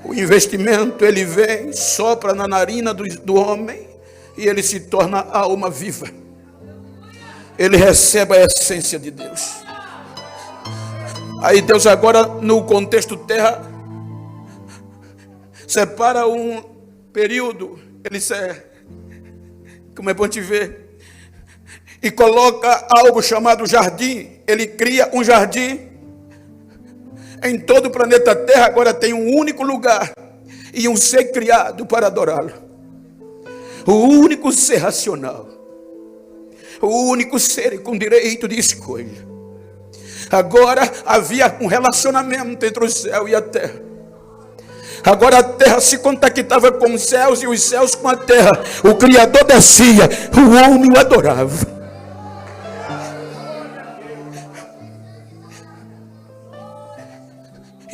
O investimento, ele vem, sopra na narina do homem e ele se torna alma viva. Ele recebe a essência de Deus. Aí Deus agora, no contexto terra, separa um período, como é bom te ver, e coloca algo chamado jardim. Ele cria um jardim. Em todo o planeta Terra agora tem um único lugar e um ser criado para adorá-lo. O único ser racional. O único ser com direito de escolha. Agora havia um relacionamento entre o céu e a terra. Agora a terra se contactava com os céus e os céus com a terra. O Criador descia, o homem o adorava.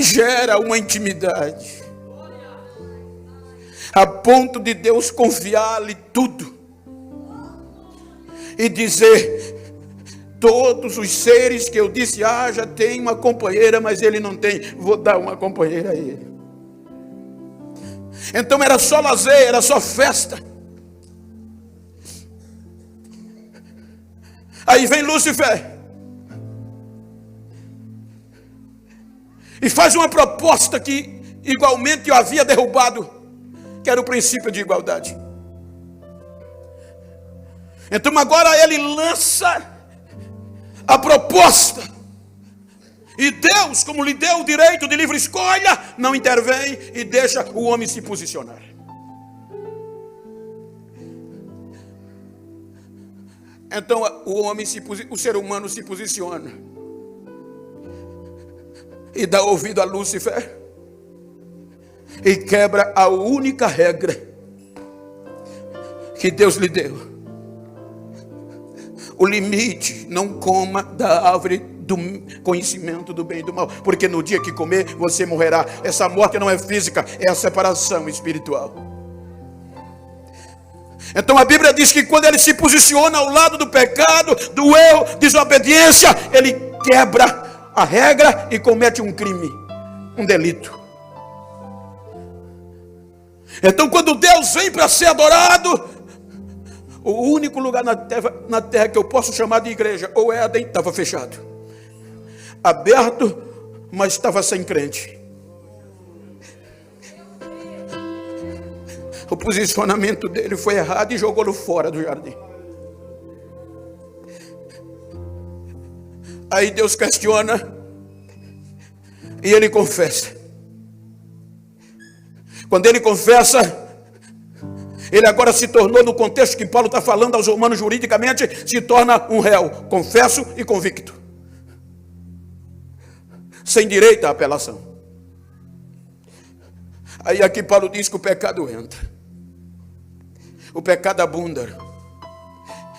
Gera uma intimidade, a ponto de Deus confiar-lhe tudo e dizer: todos os seres que eu disse já tem uma companheira, mas ele não tem, vou dar uma companheira a ele. Então era só lazer, era só festa. Aí vem Lúcifer e faz uma proposta que igualmente eu havia derrubado, que era o princípio de igualdade. Então agora ele lança a proposta. E Deus, como lhe deu o direito de livre escolha, não intervém e deixa o homem se posicionar. Então o ser humano se posiciona e dá ouvido a Lúcifer e quebra a única regra que Deus lhe deu. O limite: não coma da árvore do conhecimento do bem e do mal, porque no dia que comer você morrerá. Essa morte não é física, é a separação espiritual. Então a Bíblia diz que quando ele se posiciona ao lado do pecado, do erro, desobediência, ele quebra a regra e comete um crime, um delito. Então quando Deus vem para ser adorado, o único lugar na terra que eu posso chamar de igreja, ou Éden, estava fechado. Aberto, mas estava sem crente. O posicionamento dele foi errado e jogou-lo fora do jardim. Aí Deus questiona e ele confessa. Quando ele confessa, ele agora se tornou, no contexto que Paulo está falando aos romanos juridicamente, se torna um réu, confesso e convicto, sem direito à apelação. Aí aqui Paulo diz que o pecado entra. O pecado abunda.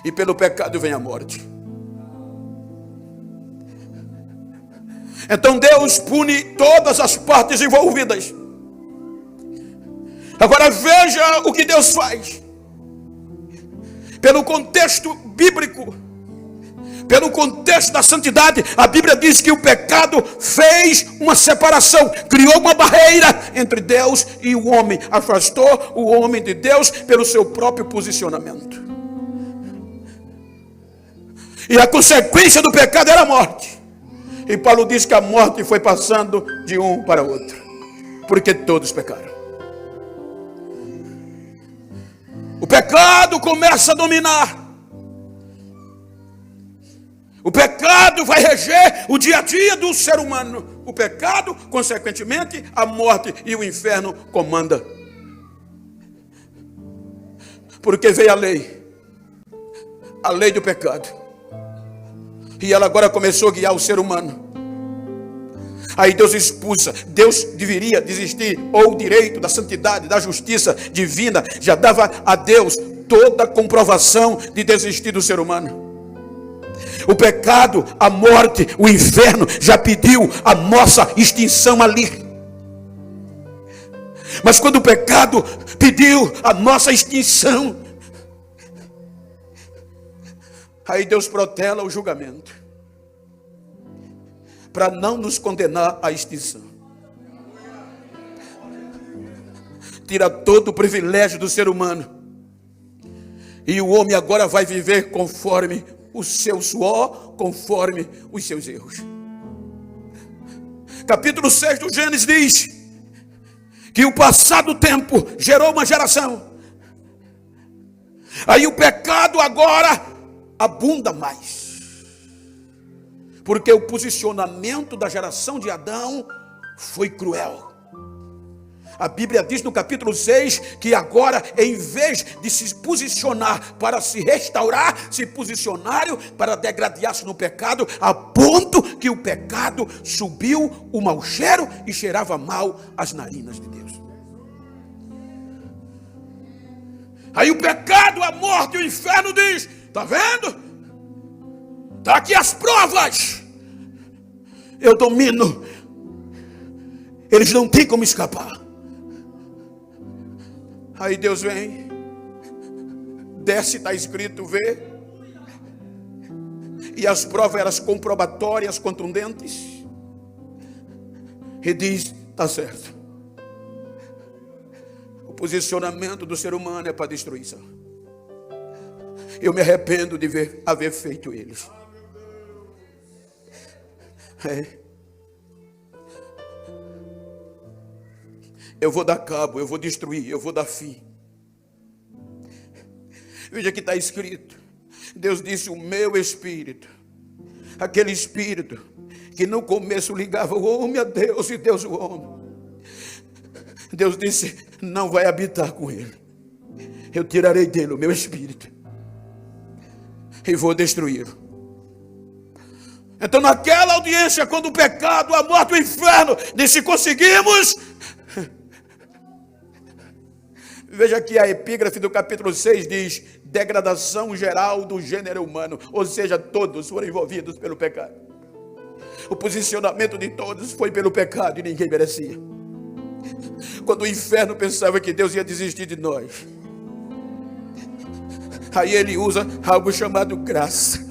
E pelo pecado vem a morte. Então Deus pune todas as partes envolvidas. Agora veja o que Deus faz. Pelo contexto bíblico, pelo contexto da santidade, a Bíblia diz que o pecado fez uma separação, criou uma barreira entre Deus e o homem, afastou o homem de Deus pelo seu próprio posicionamento. E a consequência do pecado era a morte. E Paulo diz que a morte foi passando de um para outro, porque todos pecaram. O pecado começa a dominar. O pecado vai reger o dia a dia do ser humano. O pecado, consequentemente, a morte e o inferno comanda. Porque veio a lei do pecado. E ela agora começou a guiar o ser humano. Aí Deus expulsa. Deus deveria desistir, ou o direito da santidade, da justiça divina, já dava a Deus toda a comprovação de desistir do ser humano. O pecado, a morte, o inferno já pediu a nossa extinção ali. Mas quando o pecado pediu a nossa extinção, aí Deus protela o julgamento. para não nos condenar à extinção. Tira todo o privilégio do ser humano. E o homem agora vai viver conforme o seu suor, conforme os seus erros. Capítulo 6 do Gênesis diz que o passado tempo gerou uma geração. Aí o pecado agora abunda mais. Porque o posicionamento da geração de Adão foi cruel. A Bíblia diz no capítulo 6 que agora, em vez de se posicionar para se restaurar, se posicionaram para degradar-se no pecado, a ponto que o pecado subiu o mau cheiro e cheirava mal as narinas de Deus. Aí o pecado, a morte e o inferno diz: está vendo? Está aqui as provas. Eu domino. Eles não têm como escapar. Aí Deus vem, desce, está escrito, vê, e as provas eram comprobatórias, contundentes, e diz: está certo. O posicionamento do ser humano é para destruição. Eu me arrependo de haver feito eles. Eu vou dar cabo, eu vou destruir, eu vou dar fim. Veja que está escrito. Deus disse: o meu espírito. Aquele espírito que no começo ligava o homem a Deus e Deus o homem. Deus disse: não vai habitar com ele. Eu tirarei dele o meu espírito e vou destruí-lo. Então naquela audiência, quando o pecado, a morte, o inferno disse: conseguimos. Veja que a epígrafe do capítulo 6 diz: degradação geral do gênero humano. Ou seja, todos foram envolvidos pelo pecado. O posicionamento de todos foi pelo pecado e ninguém merecia. Quando o inferno pensava que Deus ia desistir de nós, aí ele usa algo chamado graça.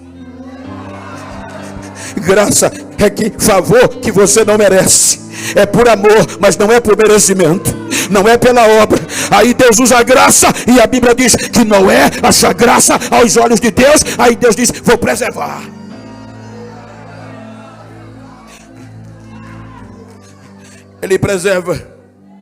Graça é que favor que você não merece. É por amor, mas não é por merecimento. Não é pela obra. Aí Deus usa a graça, e a Bíblia diz que Noé acha graça aos olhos de Deus. Aí Deus diz: vou preservar. Ele preserva